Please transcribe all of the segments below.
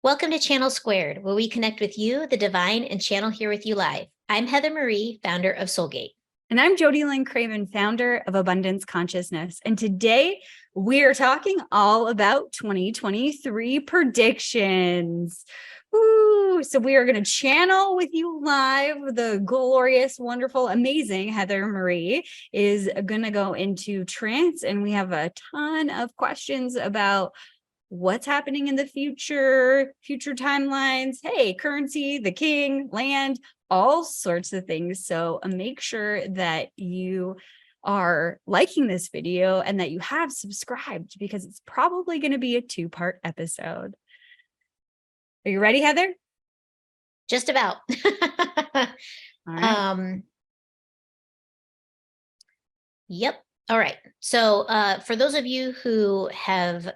Welcome to Channel Squared, where we connect with you, the divine, and channel here with you live. I'm Heather Marie, founder of Soulgate. And I'm Jody Lynn Craven, founder of Abundance Consciousness. And today we are talking all about 2023 predictions. Ooh, so we are going to channel with you live. The glorious, wonderful, amazing Heather Marie is going to go into trance. And we have a ton of questions about what's happening in the future timelines. Hey, currency, the king, land, all sorts of things. So make sure that you are liking this video and that you have subscribed, because it's probably going to be a 2-part episode. Are you ready, Heather? Just about. All right. Yep. All right. So for those of you who have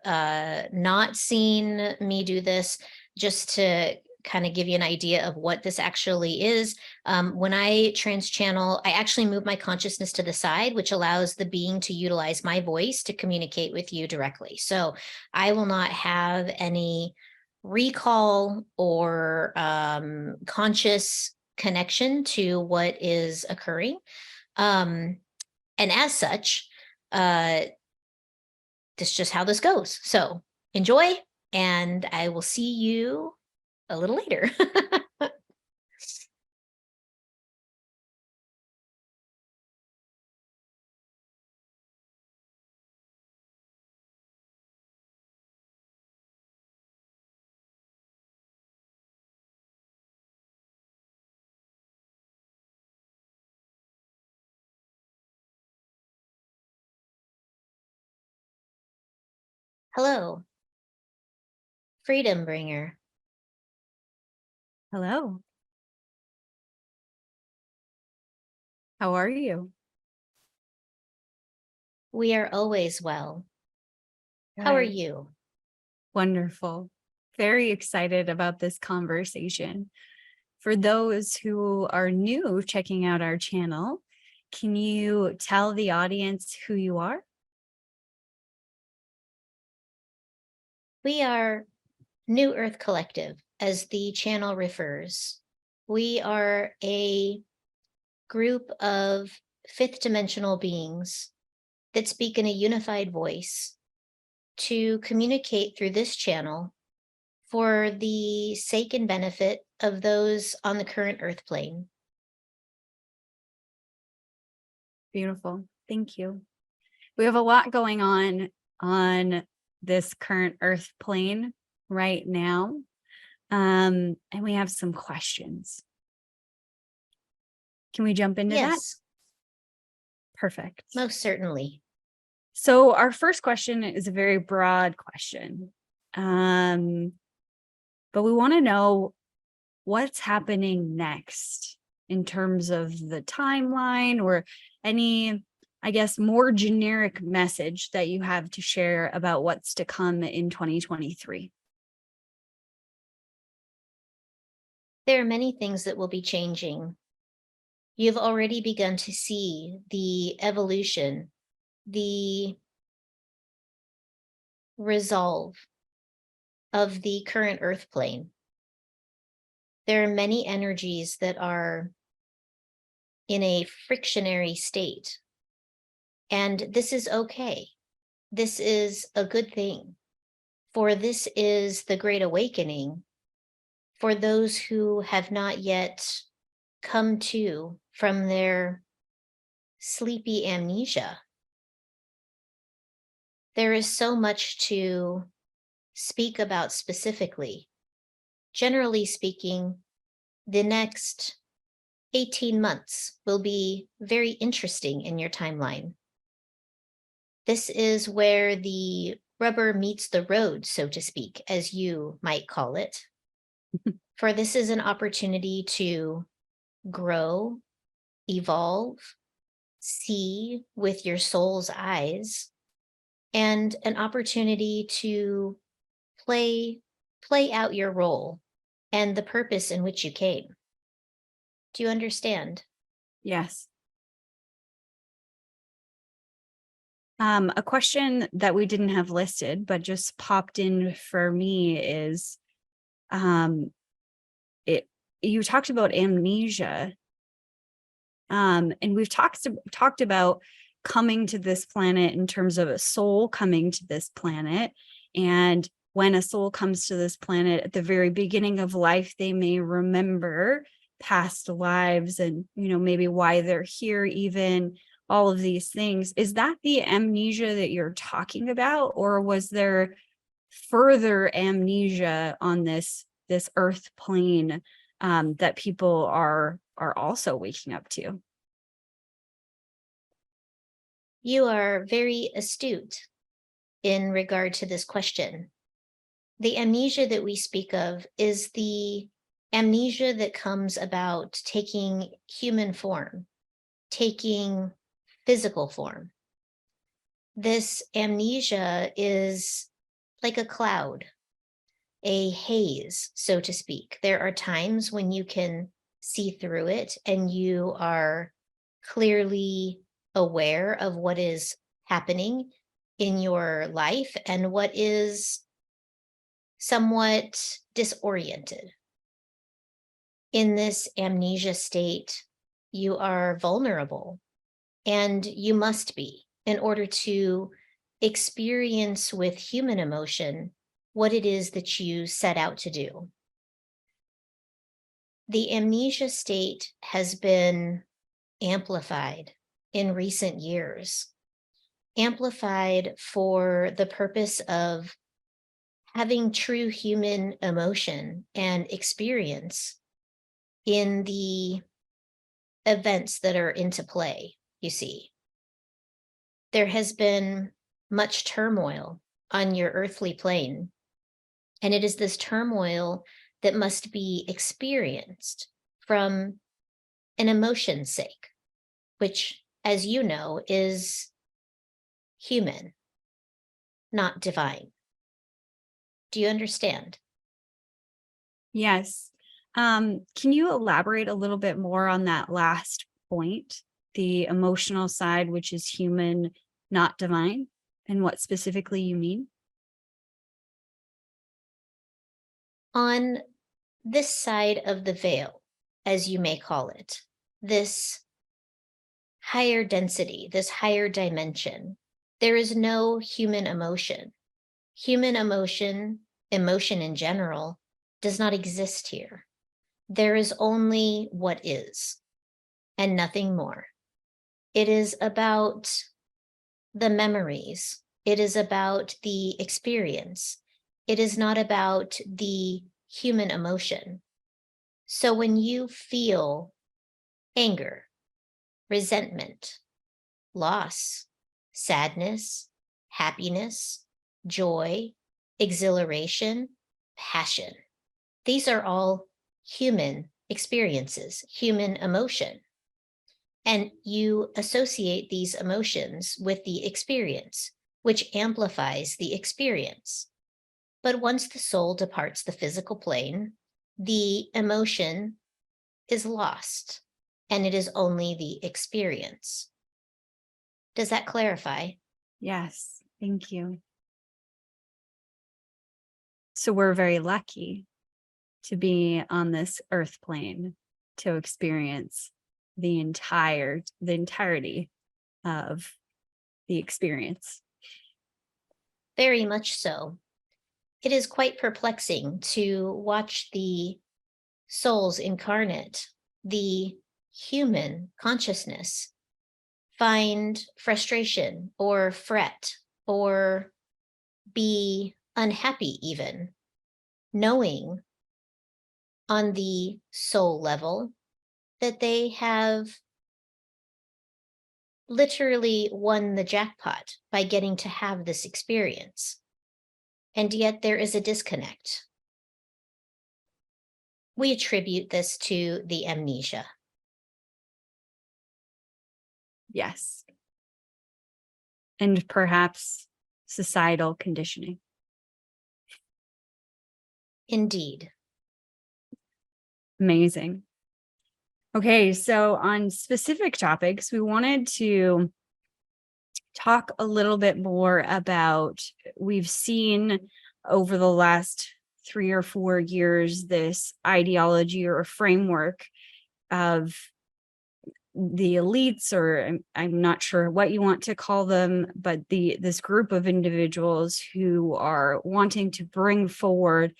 not seen me do this, just to kind of give you an idea of what this actually is, when I trans channel, I actually move my consciousness to the side, which allows the being to utilize my voice to communicate with you directly. So I will not have any recall or conscious connection to what is occurring. And as such, this is just how this goes. So enjoy, and I will see you a little later. Hello, Freedom Bringer. Hello. How are you? We are always well. How are you? Wonderful. Very excited about this conversation. For those who are new checking out our channel, can you tell the audience who you are? We are New Earth Collective, as the channel refers. We are a group of fifth dimensional beings that speak in a unified voice to communicate through this channel for the sake and benefit of those on the current earth plane. Beautiful. Thank you. We have a lot going on this current earth plane right now. And we have some questions. Can we jump into that? Yes, Perfect. most certainly. So our first question is a very broad question. But we want to know what's happening next in terms of the timeline, or any, I guess, more generic message that you have to share about what's to come in 2023. There are many things that will be changing. You've already begun to see the evolution, the resolve of the current earth plane. There are many energies that are in a frictionary state, and this is okay. This is a good thing, for this is the Great Awakening for those who have not yet come to from their sleepy amnesia. There is so much to speak about specifically. Generally speaking, the next 18 months will be very interesting in your timeline. This is where the rubber meets the road, so to speak, as you might call it. For this is an opportunity to grow, evolve, see with your soul's eyes, and an opportunity to play out your role and the purpose in which you came. Do you understand? Yes. A question that we didn't have listed, but just popped in for me is, You talked about amnesia. And we've talked about coming to this planet in terms of a soul coming to this planet. And when a soul comes to this planet at the very beginning of life, they may remember past lives and, maybe why they're here, even all of these things. Is that the amnesia that you're talking about? Or was there further amnesia on this earth plane that people are also waking up to? You are very astute in regard to this question. The amnesia that we speak of is the amnesia that comes about taking human form, taking physical form. This amnesia is like a cloud, a haze, so to speak. There are times when you can see through it and you are clearly aware of what is happening in your life and what is somewhat disoriented. In this amnesia state, you are vulnerable, and you must be, in order to experience with human emotion what it is that you set out to do. The amnesia state has been amplified in recent years, amplified for the purpose of having true human emotion and experience in the events that are into play, you see. There has been much turmoil on your earthly plane, and it is this turmoil that must be experienced from an emotion's sake, which, as you know, is human, not divine. Do you understand? Yes. Can you elaborate a little bit more on that last point, the emotional side, which is human, not divine, and what specifically you mean? On this side of the veil, as you may call it, this higher density, this higher dimension, there is no human emotion. Human emotion in general, does not exist here. There is only what is, and nothing more. It is about the memories. It is about the experience. It is not about the human emotion. So when you feel anger, resentment, loss, sadness, happiness, joy, exhilaration, passion, these are all human experiences, human emotion. And you associate these emotions with the experience, which amplifies the experience. But once the soul departs the physical plane, the emotion is lost, and it is only the experience. Does that clarify? Yes, thank you. So we're very lucky to be on this earth plane to experience the entirety of the experience. Very much so. It is quite perplexing to watch the souls incarnate, the human consciousness, find frustration or fret or be unhappy even, knowing on the soul level that they have literally won the jackpot by getting to have this experience. And yet there is a disconnect. We attribute this to the amnesia. Yes. And perhaps societal conditioning. Indeed. Amazing. Okay, so on specific topics, we wanted to talk a little bit more about, we've seen over the last 3 or 4 years, this ideology or a framework of the elites, or I'm not sure what you want to call them, but this group of individuals who are wanting to bring forward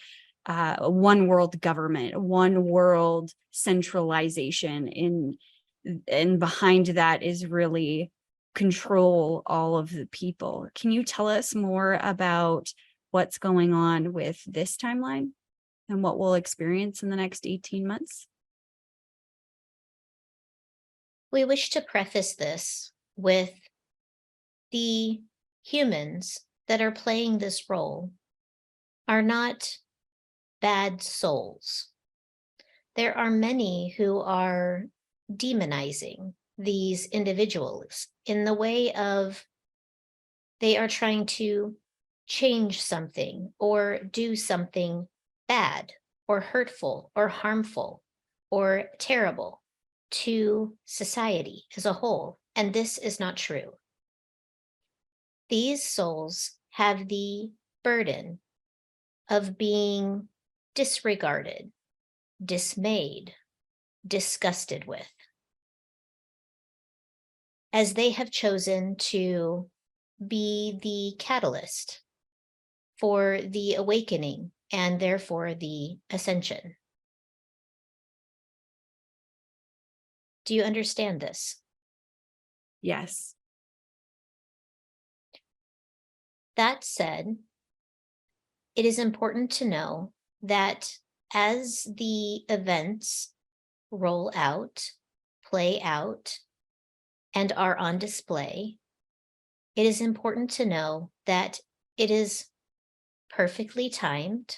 a one world government, one world centralization, and behind that is really control all of the people. Can you tell us more about what's going on with this timeline and what we'll experience in the next 18 months? We wish to preface this with the humans that are playing this role are not bad souls. There are many who are demonizing these individuals in the way of they are trying to change something or do something bad or hurtful or harmful or terrible to society as a whole. And this is not true. These souls have the burden of being disregarded, dismayed, disgusted with, as they have chosen to be the catalyst for the awakening and therefore the ascension. Do you understand this? Yes. That said, it is important to know that as the events roll out, play out, and are on display, it is important to know that it is perfectly timed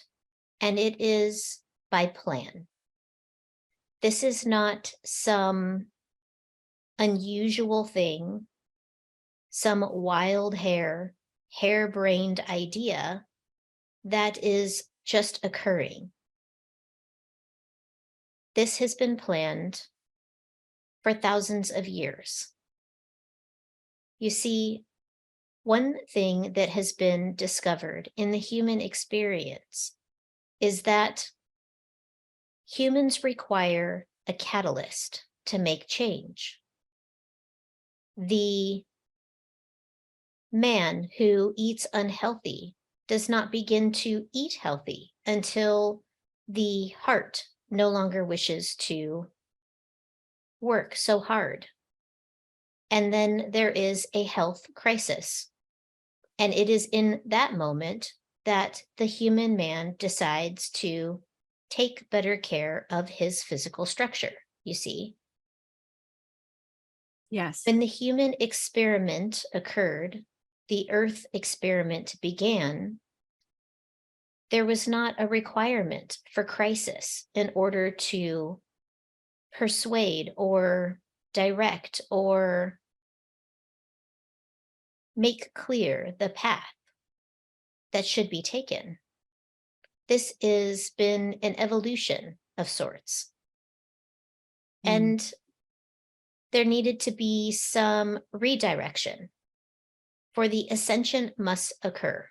and it is by plan. This is not some unusual thing, some wild harebrained idea that is just occurring. This has been planned for thousands of years. You see, one thing that has been discovered in the human experience is that humans require a catalyst to make change. The man who eats unhealthy does not begin to eat healthy until the heart no longer wishes to work so hard. And then there is a health crisis. And it is in that moment that the human man decides to take better care of his physical structure, you see. Yes. When the human experiment occurred, the earth experiment began, there was not a requirement for crisis in order to persuade or direct or make clear the path that should be taken. This has been an evolution of sorts. And there needed to be some redirection, for the ascension must occur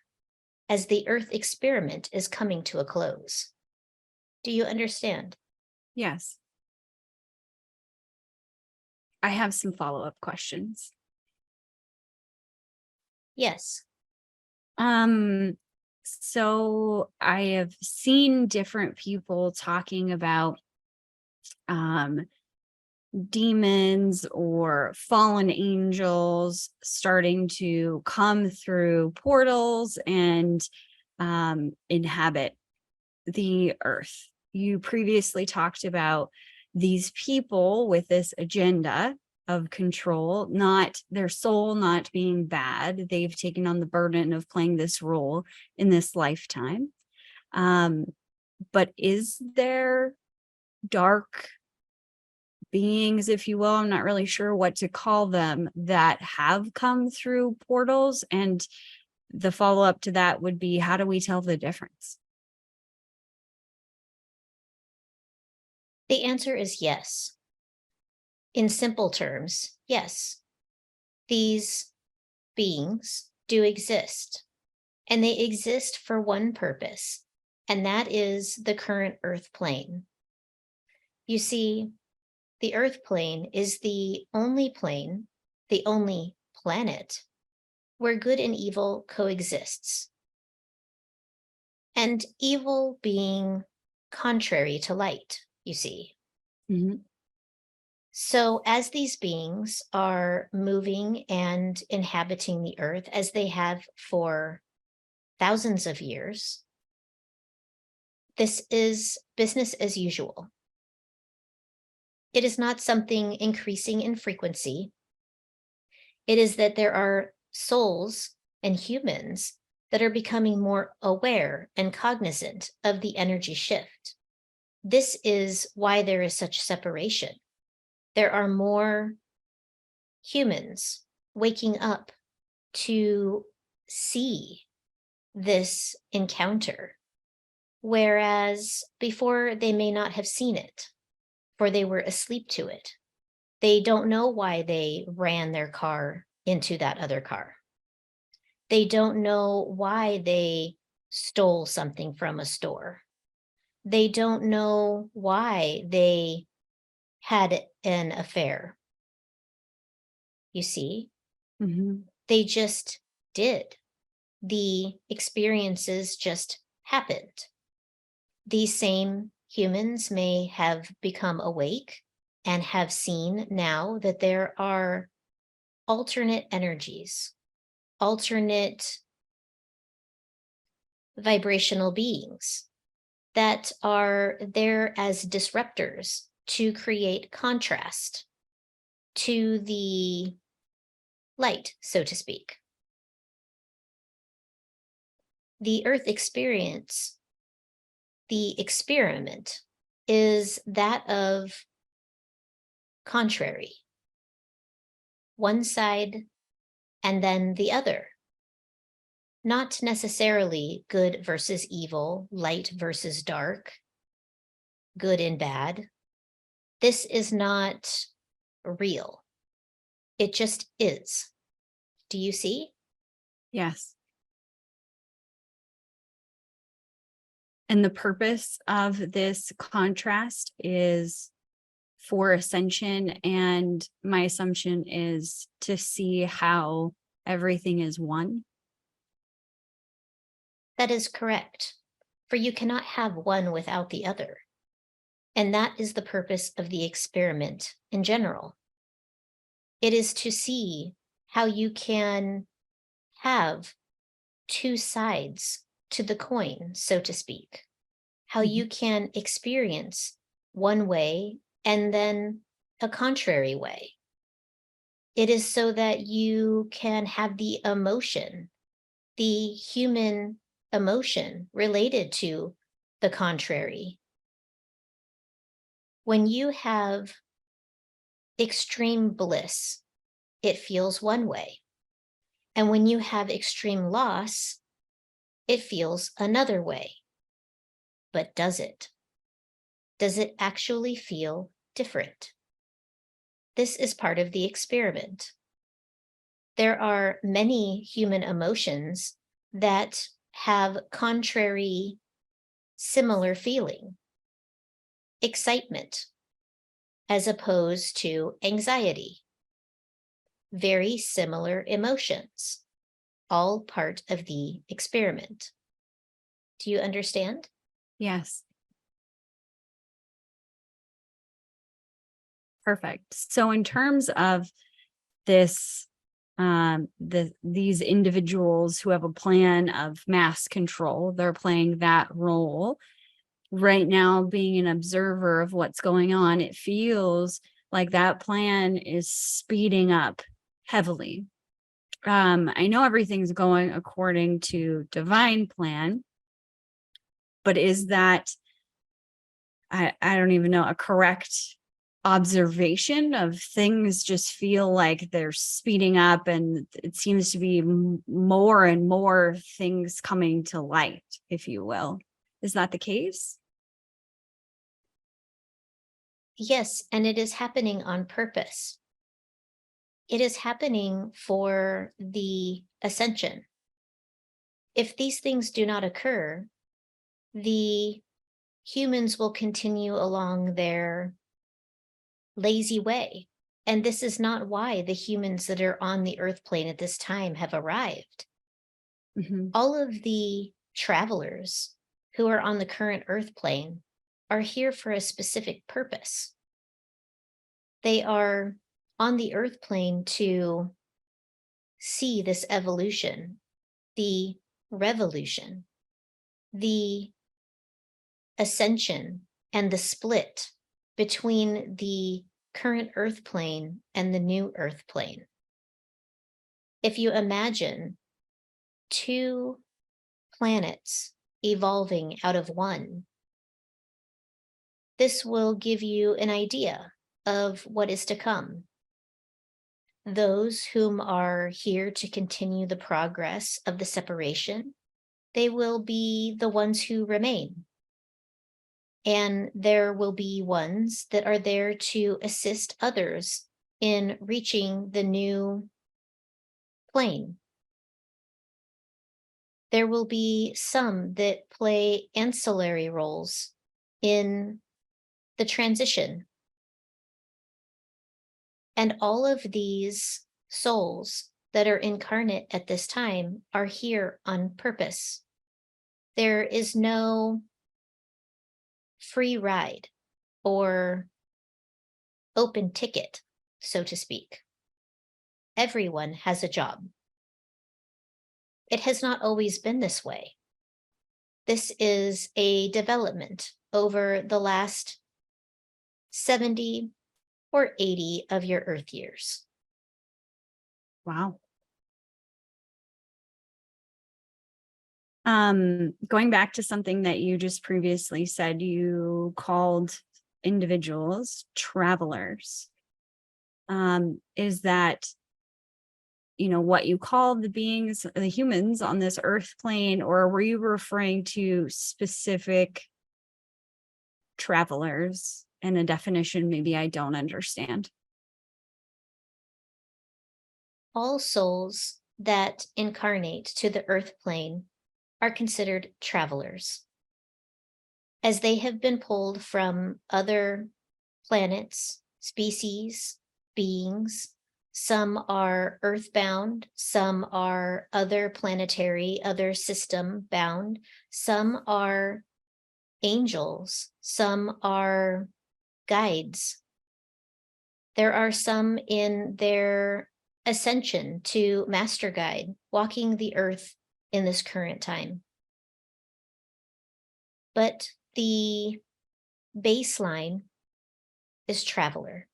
as the earth experiment is coming to a close. Do you understand? Yes. I have some follow-up questions. Yes. So I have seen different people talking about demons or fallen angels starting to come through portals and inhabit the earth. You previously talked about these people with this agenda of control, not their soul not being bad. They've taken on the burden of playing this role in this lifetime. But is there dark beings, if you will, I'm not really sure what to call them, that have come through portals? And the follow-up to that would be, how do we tell the difference? The answer is yes. In simple terms, yes. These beings do exist, and they exist for one purpose, and that is the current Earth plane. You see, the Earth plane is the only plane, the only planet where good and evil coexists. And evil being contrary to light, you see. Mhm. So as these beings are moving and inhabiting the earth, as they have for thousands of years, this is business as usual. It is not something increasing in frequency. It is that there are souls and humans that are becoming more aware and cognizant of the energy shift. This is why there is such separation. There are more humans waking up to see this encounter, whereas before they may not have seen it, for they were asleep to it. They don't know why they ran their car into that other car. They don't know why they stole something from a store. They don't know why they had an affair. You see, Mhm. they just did. The experiences just happened. These same humans may have become awake and have seen now that there are alternate energies, alternate vibrational beings that are there as disruptors to create contrast to the light, so to speak. The Earth experience, the experiment, is that of contrary, one side and then the other. Not necessarily good versus evil, light versus dark, good and bad. This is not real. It just is. Do you see? Yes. And the purpose of this contrast is for ascension. And my assumption is to see how everything is one. That is correct. For you cannot have one without the other. And that is the purpose of the experiment in general. It is to see how you can have two sides to the coin, so to speak, how you can experience one way and then a contrary way. It is so that you can have the emotion, the human emotion related to the contrary. When you have extreme bliss, it feels one way. And when you have extreme loss, it feels another way. But does it? Does it actually feel different? This is part of the experiment. There are many human emotions that have contrary, similar feeling. Excitement, as opposed to anxiety. Very similar emotions, all part of the experiment. Do you understand? Yes. Perfect. So in terms of this, these individuals who have a plan of mass control, they're playing that role. Right now, being an observer of what's going on, it feels like that plan is speeding up heavily. I know everything's going according to divine plan, but is that, I don't even know, a correct observation of things just feel like they're speeding up and it seems to be more and more things coming to light, if you will. Is that the case? Yes, and it is happening on purpose. It is happening for the ascension. If these things do not occur, the humans will continue along their lazy way. And this is not why the humans that are on the earth plane at this time have arrived. Mhm. All of the travelers who are on the current earth plane are here for a specific purpose. They are on the earth plane to see this evolution, the revolution, the ascension, and the split between the current earth plane and the new earth plane. If you imagine two planets evolving out of one, this will give you an idea of what is to come. Those whom are here to continue the progress of the separation, they will be the ones who remain. And there will be ones that are there to assist others in reaching the new plane. There will be some that play ancillary roles in the transition. And all of these souls that are incarnate at this time are here on purpose. There is no free ride or open ticket, so to speak. Everyone has a job. It has not always been this way. This is a development over the last 70 or 80 of your Earth years. Wow. Going back to something that you just previously said, you called individuals travelers. Is that, what you call the beings, the humans on this earth plane, or were you referring to specific travelers in a definition maybe I don't understand? All souls that incarnate to the Earth plane are considered travelers, as they have been pulled from other planets, species, beings. Some are earthbound, some are other planetary, other system bound, some are angels, some are guides. There are some in their ascension to master guide, walking the earth in this current time. But the baseline is traveler.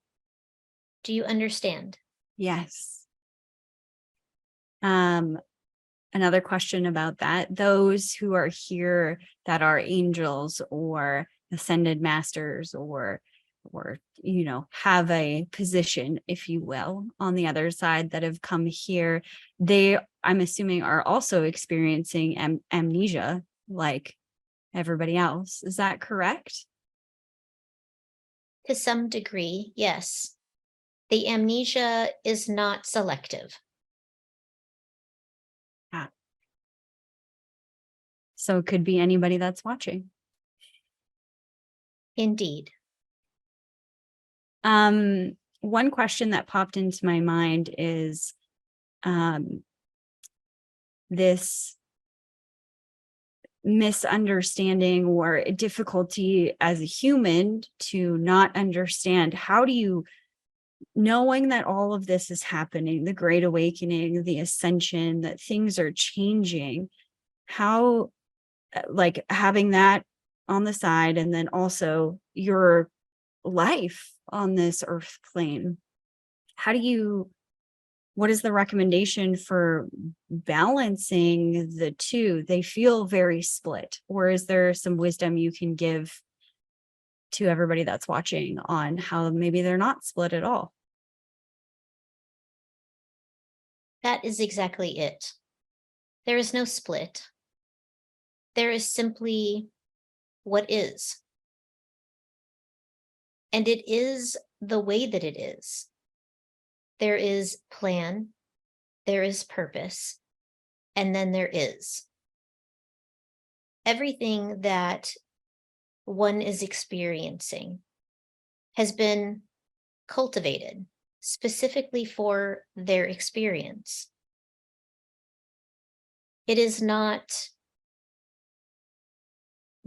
Do you understand? Yes. Another question about that. Those who are here that are angels or ascended masters or have a position, if you will, on the other side that have come here, I'm assuming are also experiencing amnesia like everybody else. Is that correct? To some degree, yes. The amnesia is not selective. Ah. So it could be anybody that's watching. Indeed. One question that popped into my mind is this misunderstanding or difficulty as a human to not understand. How do you, knowing that all of this is happening, the Great Awakening, the Ascension, that things are changing, how, like having that on the side, and then also your life on this earth plane, what is the recommendation for balancing the two? They feel very split. Or is there some wisdom you can give to everybody that's watching on how maybe they're not split at all? That is exactly it. There is no split. There is simply what is. And it is the way that it is. There is plan, there is purpose, and then there is. everything that one is experiencing has been cultivated specifically for their experience. It is not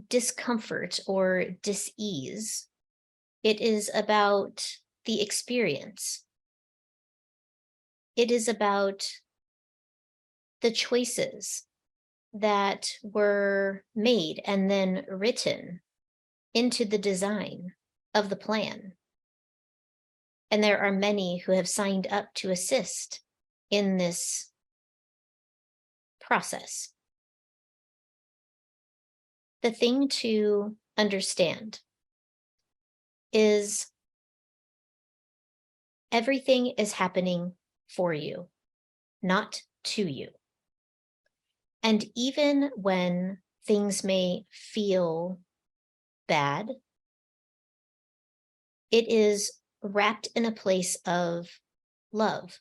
discomfort or dis-ease. It is about the experience. It is about the choices that were made and then written into the design of the plan. And there are many who have signed up to assist in this process. The thing to understand is everything is happening for you, not to you. And even when things may feel bad, it is wrapped in a place of love.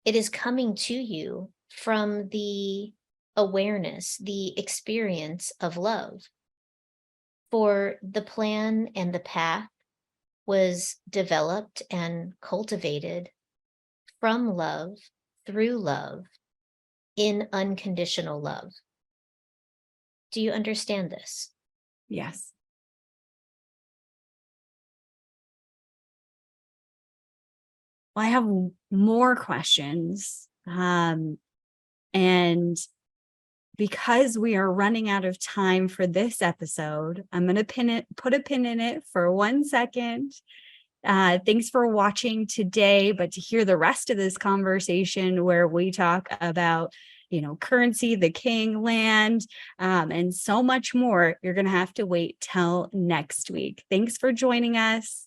It is coming to you from the awareness, the experience of love. For the plan and the path was developed and cultivated from love, through love, in unconditional love. Do you understand this? Yes. Well, I have more questions. And because we are running out of time for this episode, I'm going to put a pin in it for 1 second. Thanks for watching today, but to hear the rest of this conversation where we talk about, currency, the king, land, and so much more, you're going to have to wait till next week. Thanks for joining us.